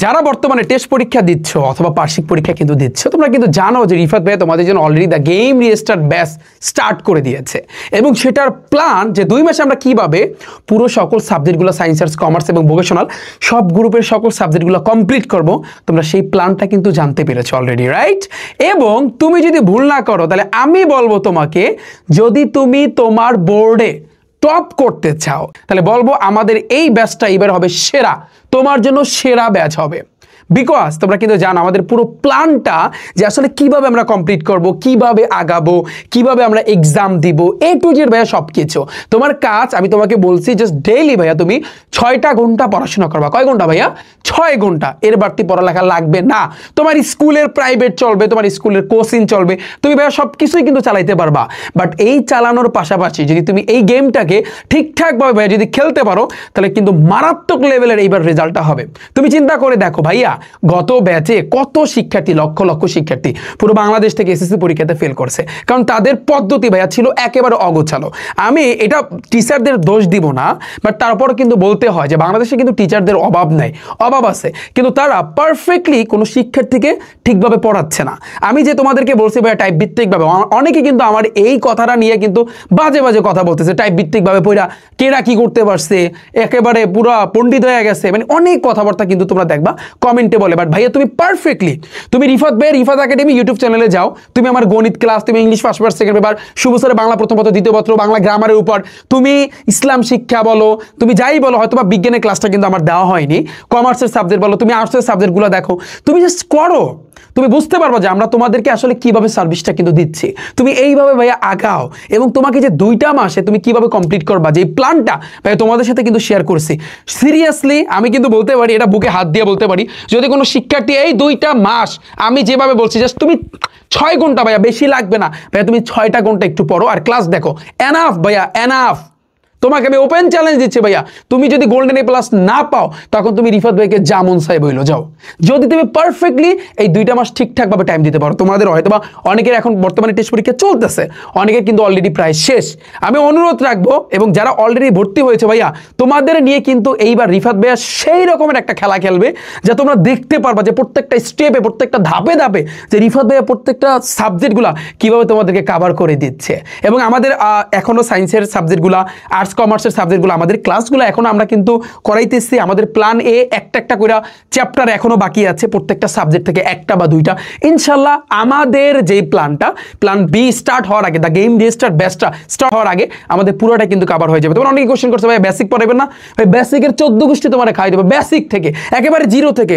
যারা বর্তমানে টেস্ট পরীক্ষা দিচ্ছ অথবা বার্ষিক পরীক্ষা কিন্তু দিচ্ছ, তোমরা কিন্তু জানো যে রিফাত ভাই তোমাদের জন্য already the game restart batch start করে দিয়েছে এবং সেটার প্ল্যান যে 2 মাসে আমরা কিভাবে পুরো সকল সাবজেক্টগুলো সায়েন্স, আর্টস, কমার্স এবং ভোকেশনাল সব গ্রুপের সকল সাবজেক্টগুলো কমপ্লিট করব, তোমরা সেই প্ল্যানটা কিন্তু জানতে পেরেছো অলরেডি, রাইট? এবং তুমি যদি ভুল না করো তাহলে আমি বলবো তোমাকে, যদি তুমি তোমার বোর্ডে টপ করতে চাও তাহলে বলবো আমাদের এই ব্যাচটা এবার হবে সেরা, তোমার জন্য সেরা ব্যাচ হবে। বিকজ তোমরা কিন্তু জানো আমাদের পুরো প্ল্যানটা যে আসলে কিভাবে আমরা কমপ্লিট করব, কিভাবে আগাবো, কিভাবে আমরা এক্সাম দিব, এ টু জেড ভাইয়া সব কিছু। তোমার কাজ আমি তোমাকে বলছি জাস্ট ডেইলি ভাইয়া তুমি 6টা ঘন্টা পড়াশোনা করবা। কয় ঘন্টা ভাইয়া? 6 ঘন্টা, এর বাড়তি পড়ালেখা লাগবে না। তোমার স্কুলের প্রাইভেট চলবে, তোমার স্কুলের কোচিং চলবে, তুমি ভাইয়া সব কিছুই কিন্তু চালাইতে পারবা। বাট এই চালানোর পাশাপাশি যদি তুমি এই গেমটাকে ঠিকঠাকভাবে ভাইয়া যদি খেলতে পারো তাহলে কিন্তু মারাত্মক লেভেলের এইবার রেজাল্টটা হবে। তুমি চিন্তা করে দেখো ভাইয়া, গত ব্যাচে কত শিক্ষার্থী, লক্ষ লক্ষ শিক্ষার্থী পুরো বাংলাদেশ থেকে এসএসসি পরীক্ষাতে ফেল করছে, কারণ তাদের পদ্ধতি ভাইয়া ছিল একেবারে অগোছালো। আমি এটা টিচারদের দোষ দিব না, বাট তারপরও কিন্তু বলতে হয় যে বাংলাদেশে কিন্তু টিচারদের অভাব নাই, অভাব আছে, কিন্তু তারা পারফেক্টলি কোনো শিক্ষার্থীকে ঠিকভাবে পড়াচ্ছে না। আমি যে তোমাদেরকে বলছি ভাইয়া টাইপ ভিত্তিকভাবে, অনেকে কিন্তু আমার এই কথাটা নিয়ে কিন্তু বাজে বাজে কথা বলতেছে, টাইপ ভিত্তিকভাবে পড়া কেরা কি করতে পারছে, একেবারে পুরো পণ্ডিত হয়ে গেছে, মানে অনেক কথাবার্তা কিন্তু তোমরা দেখবা কমেন্টে বলে। বাট ভাইয়া তুমি পারফেক্টলি, তুমি রিফাত ভাই রিফাত একাডেমি ইউটিউব চ্যানেলে যাও, তুমি আমার গণিত ক্লাস, তুমি English first paper second paper, Shubho স্যারের বাংলা প্রথম পত্র দ্বিতীয় পত্র, বাংলা গ্রামারের উপর, তুমি ইসলাম শিক্ষা বলো, তুমি যাই বলো, হয়তো বা বিজ্ঞানের ক্লাসটা কিন্তু আমার দেওয়া হয়নি, কমার্সের সাবজেক্ট বলো, তুমি আর্টসের সাবজেক্টগুলো দেখো, তুমি জাস্ট করো, তুমি বুঝতে পারবো যে আমরা তোমাদেরকে আসলে কিভাবে সার্ভিসটা কিন্তু দিচ্ছি। তুমি এইভাবে ভাইয়া আগাও এবং তোমাকে যে 2টা মাসে তুমি কিভাবে কমপ্লিট করবা যে প্ল্যানটা ভাইয়া তোমাদের সাথে কিন্তু শেয়ার করছি। সিরিয়াসলি আমি কিন্তু বলতে পারি, এটা বুকে হাত দিয়ে বলতে পারি, যদি কোনো শিক্ষার্থী এই 2টা মাস আমি যেভাবে বলছি জাস্ট তুমি 6 ঘন্টা ভাইয়া, বেশি লাগবে না ভাইয়া, তুমি 6টা ঘন্টা একটু পড়ো আর ক্লাস দেখো, এনাফ ভাইয়া এনাফ। তোমাকে আমি ওপেন চ্যালেঞ্জ দিচ্ছি ভাইয়া, তুমি যদি গোল্ডেন এ প্লাস না পাও তখন তুমি রিফাত ভাইকে জামুন সাহেব হইলো যাও। যদি তুমি পারফেক্টলি এই 2টা মাস ঠিকঠাকভাবে টাইম দিতে পারো, তোমাদের হয়তো বা অনেকের এখন বর্তমানে টেস্ট পরীক্ষা চলতেছে, অনেকের কিন্তু অলরেডি প্রায় শেষ। আমি অনুরোধ রাখবো এবং যারা অলরেডি ভর্তি হয়েছে ভাইয়া, তোমাদের নিয়ে কিন্তু এইবার রিফাত ভাইয়া সেই রকমের একটা খেলা খেলবে যা তোমরা দেখতে পারবা যে প্রত্যেকটা স্টেপে, প্রত্যেকটা ধাপে ধাপে যে রিফাত ভাইয়া প্রত্যেকটা সাবজেক্টগুলা কিভাবে তোমাদেরকে কাভার করে দিচ্ছে। এবং আমাদের এখনো সায়েন্সের সাবজেক্টগুলা, আর্টস কমার্সের সাবজেক্টগুলো, আমাদের ক্লাসগুলো এখনো আমরা কিন্তু করাইতেছি। আমাদের প্ল্যান এ একটা একটা করে চ্যাপ্টার এখনো বাকি আছে, প্রত্যেকটা সাবজেক্ট থেকে 1টা বা 2টা ইনশাল্লাহ। আমাদের যেই প্ল্যানটা, প্ল্যান বি স্টার্ট হওয়ার আগে, দ্য গেম রিস্টার্ট ব্যাচটা স্টার্ট হওয়ার আগে আমাদের পুরোটা কিন্তু কভার হয়ে যাবে। তোমরা অনেকে কোশ্চেন করছে ভাই বেসিক পড়াবেন না, ভাই বেসিকের 14 গোষ্ঠী তোমার খাই দেবে, বেসিক থেকে একেবারে 0 থেকে।